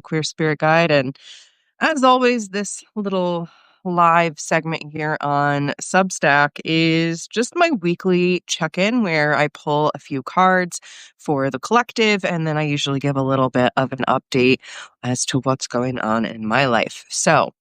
Queer Spirit Guide. And as always, this little live segment here on Substack is just my weekly check-in where I pull a few cards for the collective, and then I usually give a little bit of an update as to what's going on in my life. So,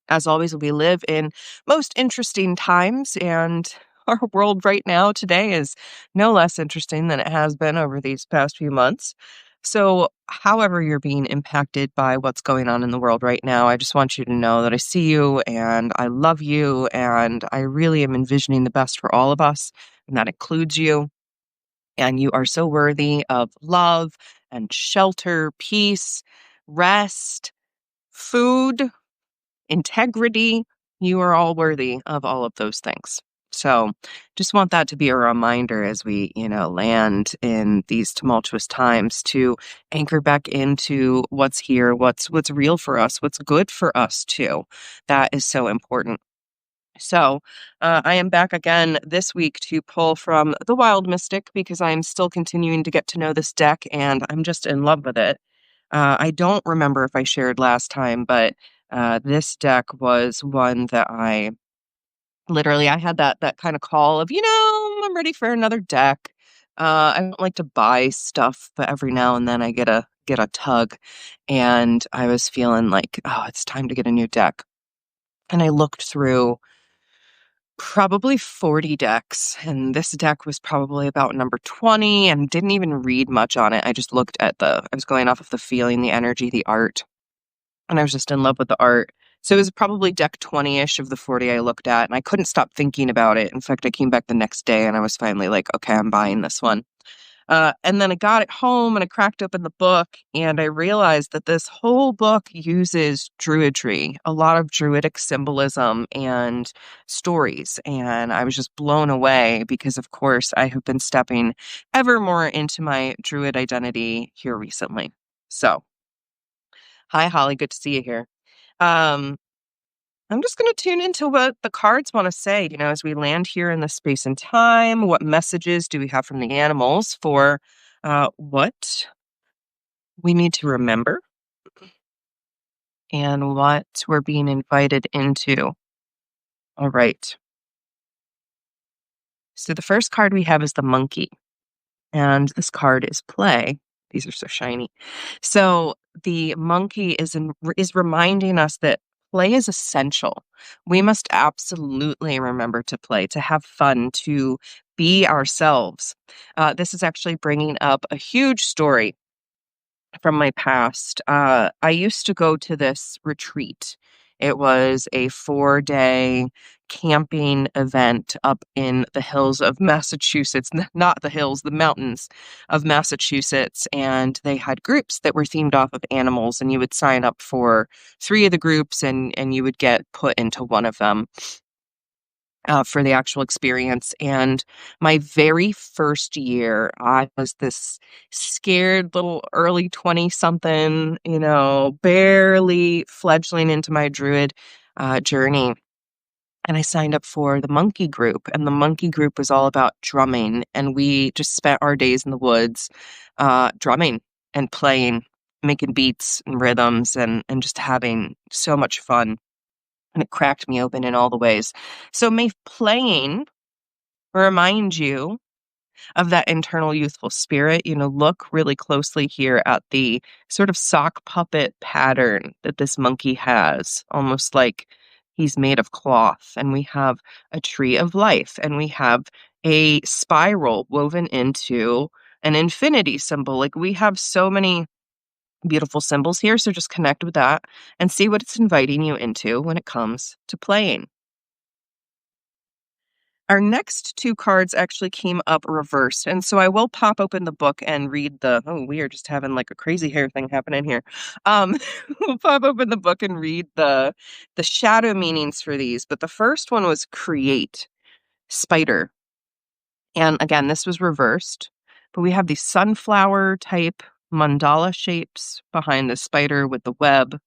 as always, we live in most interesting times, and our world right now today is no less interesting than it has been over these past few months. So, however, you're being impacted by what's going on in the world right now, I just want you to know that I see you and I love you, and I really am envisioning the best for all of us, and that includes you. And you are so worthy of love and shelter, peace, rest, food, integrity. You are all worthy of all of those things. So just want that to be a reminder as we, land in these tumultuous times to anchor back into what's here, what's real for us, what's good for us too. That is so important. So I am back again this week to pull from the Wild Mystic because I'm still continuing to get to know this deck and I'm just in love with it. I don't remember if I shared last time, but this deck was one that I had that kind of call of, I'm ready for another deck. I don't like to buy stuff, but every now and then I get a tug, and I was feeling like, oh, it's time to get a new deck. And I looked through probably 40 decks, and this deck was probably about number 20 and didn't even read much on it. I just looked at I was going off of the feeling, the energy, the art, and I was just in love with the art. So it was probably deck 20-ish of the 40 I looked at, and I couldn't stop thinking about it. In fact, I came back the next day and I was finally like, okay, I'm buying this one. And then I got it home and I cracked open the book and I realized that this whole book uses druidry, a lot of druidic symbolism and stories. And I was just blown away because, of course, I have been stepping ever more into my druid identity here recently. So, hi, Holly. Good to see you here. Um, I'm just going to tune into what the cards want to say, as we land here in the space and time. What messages do we have from the animals for what we need to remember and what we're being invited into? All right. So the first card we have is the monkey, and this card is play. These are so shiny. So the monkey is reminding us that play is essential. We must absolutely remember to play, to have fun, to be ourselves. This is actually bringing up a huge story from my past. I used to go to this retreat. It was a 4-day camping event up in the hills of Massachusetts, not the hills, the mountains of Massachusetts. And they had groups that were themed off of animals, and you would sign up for 3 of the groups and you would get put into one of them. For the actual experience. And my very first year, I was this scared little early 20 something, barely fledgling into my druid journey. And I signed up for the monkey group, and the monkey group was all about drumming. And we just spent our days in the woods drumming and playing, making beats and rhythms and just having so much fun. And it cracked me open in all the ways. So may playing remind you of that internal youthful spirit. Look really closely here at the sort of sock puppet pattern that this monkey has, almost like he's made of cloth. And we have a tree of life, and we have a spiral woven into an infinity symbol. Like, we have so many beautiful symbols here. So just connect with that and see what it's inviting you into when it comes to playing. Our next 2 cards actually came up reversed. And so I will pop open the book and read we are just having like a crazy hair thing happening here. We'll pop open the book and read the shadow meanings for these. But the first one was create, spider. And again, this was reversed, but we have these sunflower type mandala shapes behind the spider with the web,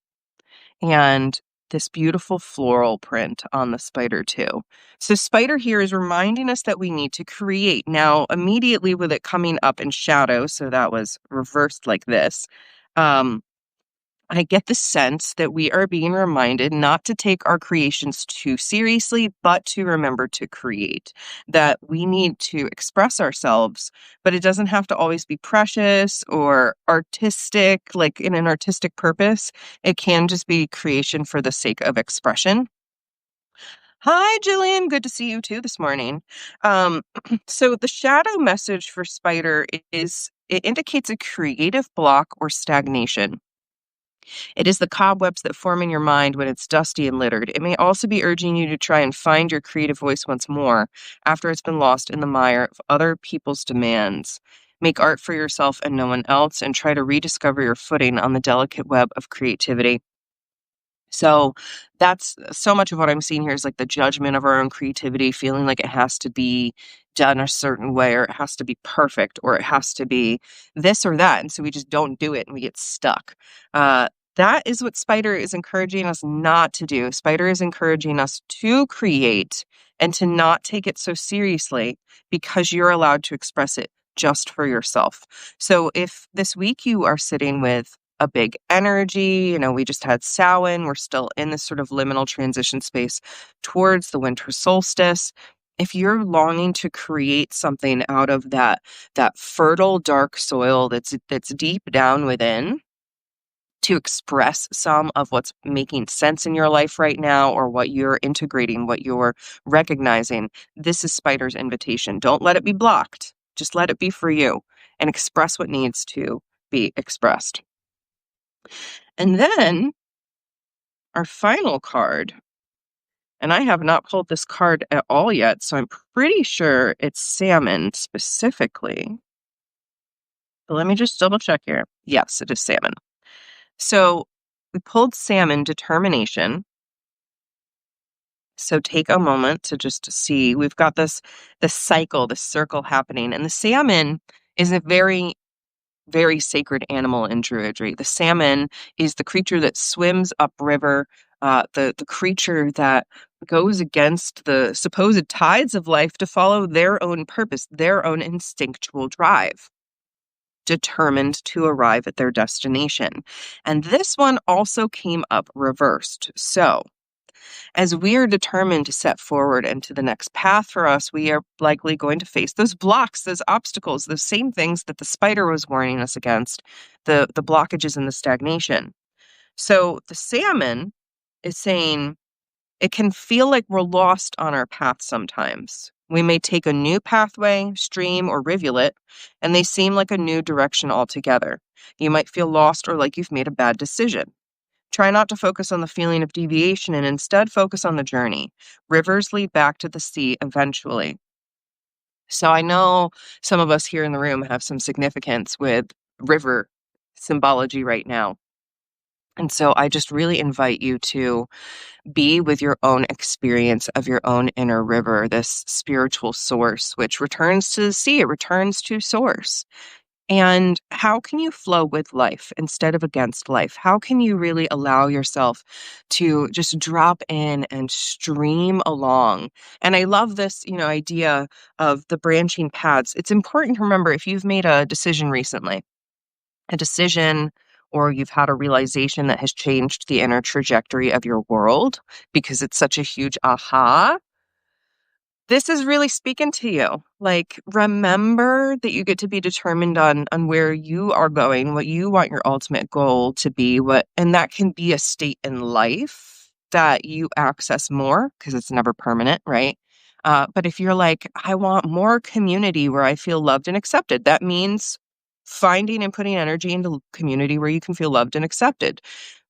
and this beautiful floral print on the spider too. So spider here is reminding us that we need to create. Now, immediately with it coming up in shadow, so that was reversed like this, I get the sense that we are being reminded not to take our creations too seriously, but to remember to create, that we need to express ourselves, but it doesn't have to always be precious or artistic, like in an artistic purpose. It can just be creation for the sake of expression. Hi, Jillian. Good to see you too this morning. Um, so the shadow message for spider is it indicates a creative block or stagnation. It is the cobwebs that form in your mind when it's dusty and littered. It may also be urging you to try and find your creative voice once more after it's been lost in the mire of other people's demands. Make art for yourself and no one else, and try to rediscover your footing on the delicate web of creativity. So that's so much of what I'm seeing here is like the judgment of our own creativity, feeling like it has to be done a certain way, or it has to be perfect, or it has to be this or that. And so we just don't do it and we get stuck. Uh, that is what Spider is encouraging us not to do. Spider is encouraging us to create and to not take it so seriously because you're allowed to express it just for yourself. So if this week you are sitting with a big energy. We just had Samhain. We're still in this sort of liminal transition space towards the winter solstice. If you're longing to create something out of that fertile dark soil that's deep down within, to express some of what's making sense in your life right now, or what you're integrating, what you're recognizing, this is Spider's invitation. Don't let it be blocked. Just let it be for you and express what needs to be expressed. And then our final card, and I have not pulled this card at all yet, so I'm pretty sure it's salmon specifically. But let me just double check here. Yes, it is salmon. So we pulled salmon, determination. So take a moment to just see. We've got this cycle, this circle happening, and the salmon is a very sacred animal in Druidry. The salmon is the creature that swims upriver, the creature that goes against the supposed tides of life to follow their own purpose, their own instinctual drive, determined to arrive at their destination. And this one also came up reversed. So, as we are determined to set forward into the next path for us, we are likely going to face those blocks, those obstacles, those same things that the spider was warning us against, the blockages and the stagnation. So the salmon is saying it can feel like we're lost on our path sometimes. We may take a new pathway, stream, or rivulet, and they seem like a new direction altogether. You might feel lost or like you've made a bad decision. Try not to focus on the feeling of deviation and instead focus on the journey. Rivers lead back to the sea eventually. So I know some of us here in the room have some significance with river symbology right now. And so I just really invite you to be with your own experience of your own inner river, this spiritual source, which returns to the sea, it returns to source. And how can you flow with life instead of against life? How can you really allow yourself to just drop in and stream along? And I love this, idea of the branching paths. It's important to remember if you've made a decision recently, a decision or you've had a realization that has changed the inner trajectory of your world because it's such a huge aha, this is really speaking to you. Like, remember that you get to be determined on where you are going, what you want your ultimate goal to be, and that can be a state in life that you access more because it's never permanent, right? But if you're like, I want more community where I feel loved and accepted, that means finding and putting energy into community where you can feel loved and accepted.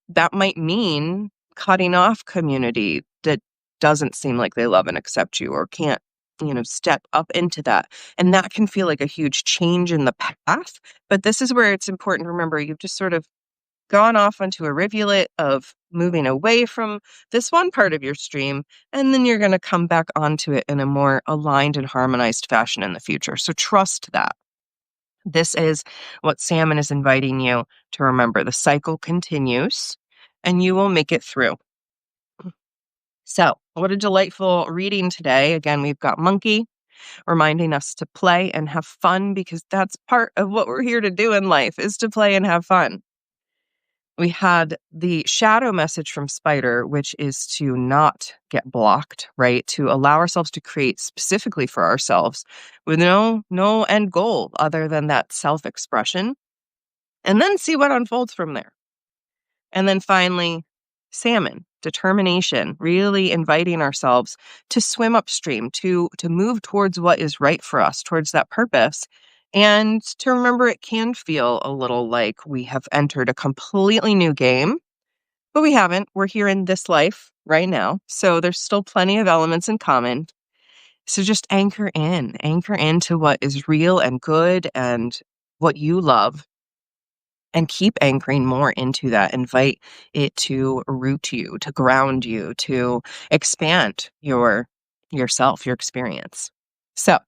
That might mean cutting off community that doesn't seem like they love and accept you or can't, step up into that. And that can feel like a huge change in the path. But this is where it's important to remember you've just sort of gone off onto a rivulet of moving away from this one part of your stream, and then you're going to come back onto it in a more aligned and harmonized fashion in the future. So trust that. This is what Salmon is inviting you to remember. The cycle continues and you will make it through. So, what a delightful reading today. Again, we've got Monkey reminding us to play and have fun because that's part of what we're here to do in life is to play and have fun. We had the shadow message from Spider, which is to not get blocked, right? To allow ourselves to create specifically for ourselves with no end goal other than that self-expression, and then see what unfolds from there. And then finally, salmon, determination, really inviting ourselves to swim upstream, to move towards what is right for us, towards that purpose. And to remember it can feel a little like we have entered a completely new game, but we haven't. We're here in this life right now. So there's still plenty of elements in common. So just anchor into what is real and good and what you love, and keep anchoring more into that. Invite it to root you, to ground you, to expand yourself, your experience. So,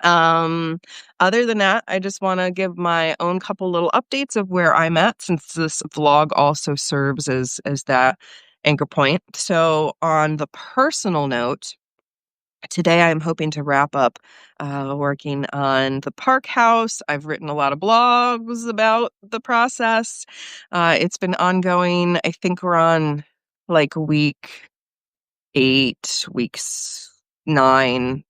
um, other than that, I just want to give my own couple little updates of where I'm at, since this vlog also serves as that anchor point. So, on the personal note, today, I'm hoping to wrap up working on the park house. I've written a lot of blogs about the process. It's been ongoing. I think we're on like week 8, weeks 9.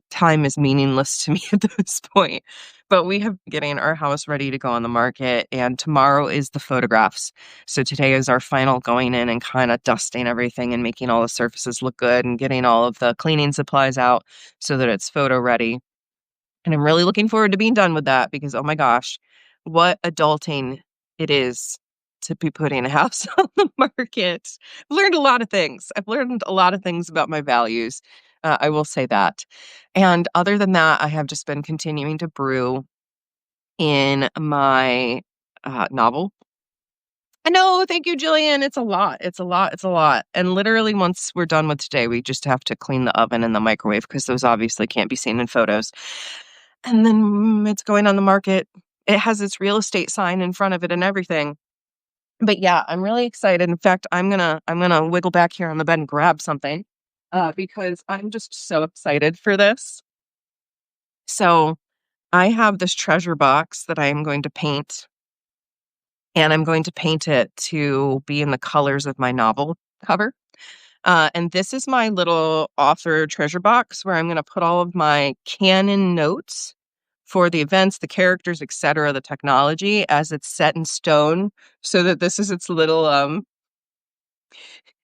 Time is meaningless to me at this point. But we have been getting our house ready to go on the market, and tomorrow is the photographs. So today is our final going in and kind of dusting everything and making all the surfaces look good and getting all of the cleaning supplies out so that it's photo ready. And I'm really looking forward to being done with that because, oh my gosh, what adulting it is to be putting a house on the market. I've learned a lot of things. I've learned a lot of things about my values. I will say that. And other than that, I have just been continuing to brew in my novel. I know. Thank you, Jillian. It's a lot. It's a lot. It's a lot. And literally, once we're done with today, we just have to clean the oven and the microwave because those obviously can't be seen in photos. And then it's going on the market. It has its real estate sign in front of it and everything. But yeah, I'm really excited. In fact, I'm gonna wiggle back here on the bed and grab something because I'm just so excited for this. So I have this treasure box that I am going to paint, and I'm going to paint it to be in the colors of my novel cover. And this is my little author treasure box where I'm going to put all of my canon notes for the events, the characters, etc., the technology as it's set in stone, so that this is its little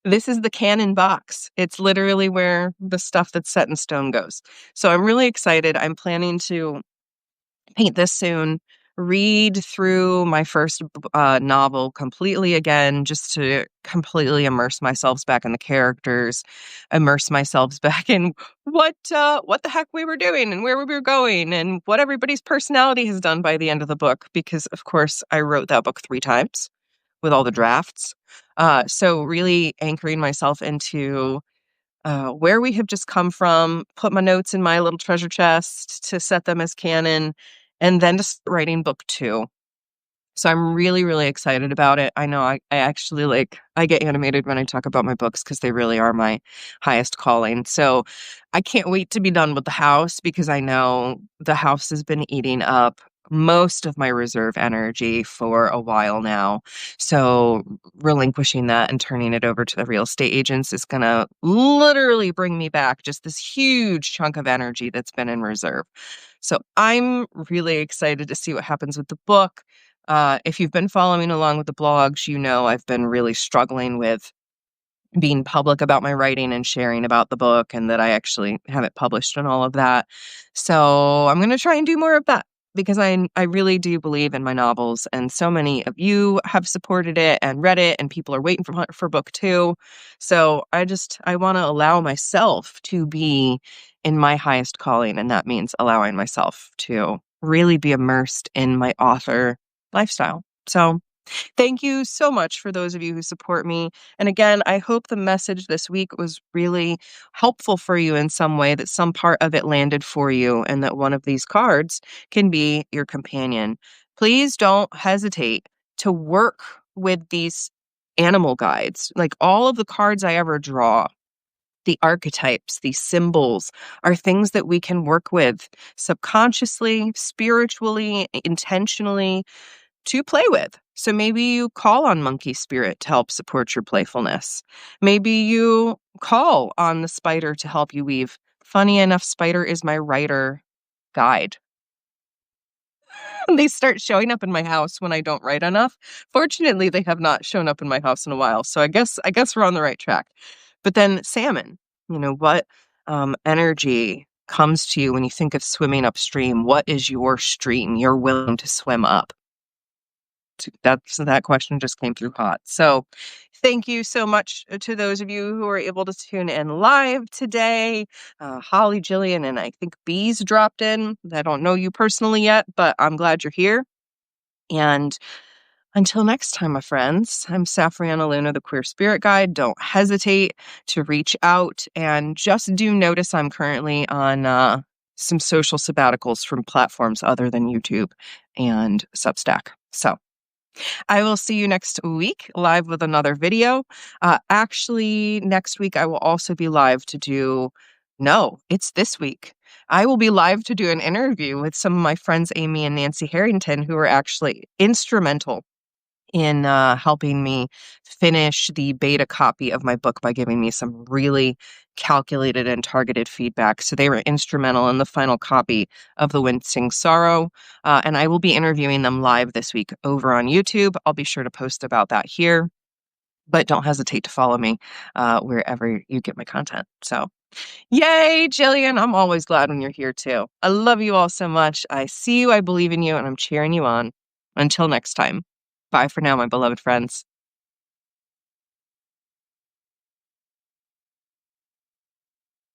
this is the canon box. It's literally where the stuff that's set in stone goes. So I'm really excited. I'm planning to paint this soon, read through my first novel completely again, just to completely immerse myself back in the characters, immerse myself back in what the heck we were doing and where we were going and what everybody's personality has done by the end of the book. Because of course I wrote that book 3 times with all the drafts. So really anchoring myself into where we have just come from, put my notes in my little treasure chest to set them as canon, and then just writing book 2. So I'm really, really excited about it. I know I actually I get animated when I talk about my books because they really are my highest calling. So I can't wait to be done with the house because I know the house has been eating up most of my reserve energy for a while now. So relinquishing that and turning it over to the real estate agents is going to literally bring me back just this huge chunk of energy that's been in reserve. So I'm really excited to see what happens with the book. If you've been following along with the blogs, you know I've been really struggling with being public about my writing and sharing about the book, and that I actually have it published and all of that. So I'm going to try and do more of that because I really do believe in my novels, and so many of you have supported it and read it, and people are waiting for book 2. So I want to allow myself to be in my highest calling, and that means allowing myself to really be immersed in my author lifestyle. So thank you so much for those of you who support me. And again, I hope the message this week was really helpful for you in some way, that some part of it landed for you, and that one of these cards can be your companion. Please don't hesitate to work with these animal guides. Like, all of the cards I ever draw, the archetypes, these symbols, are things that we can work with subconsciously, spiritually, intentionally, to play with. So maybe you call on monkey spirit to help support your playfulness. Maybe you call on the spider to help you weave. Funny enough, spider is my writer guide. They start showing up in my house when I don't write enough. Fortunately, they have not shown up in my house in a while, so I guess we're on the right track. But then salmon, what energy comes to you when you think of swimming upstream? What is your stream you're willing to swim up? That question just came through hot. So, thank you so much to those of you who are able to tune in live today. Holly, Jillian, and I think Bees dropped in. I don't know you personally yet, but I'm glad you're here. And until next time, my friends, I'm Safrianna Lughna, the Queer Spirit Guide. Don't hesitate to reach out, and just do notice I'm currently on some social sabbaticals from platforms other than YouTube and Substack. So I will see you next week live with another video. Actually, next week I will also be live to do, no, it's this week. I will be live to do an interview with some of my friends, Amy and Nancy Harrington, who are actually instrumental in helping me finish the beta copy of my book by giving me some really calculated and targeted feedback. So they were instrumental in the final copy of The Wincing Sorrow. And I will be interviewing them live this week over on YouTube. I'll be sure to post about that here, but don't hesitate to follow me wherever you get my content. So, yay, Jillian. I'm always glad when you're here too. I love you all so much. I see you, I believe in you, and I'm cheering you on. Until next time. Bye for now, my beloved friends.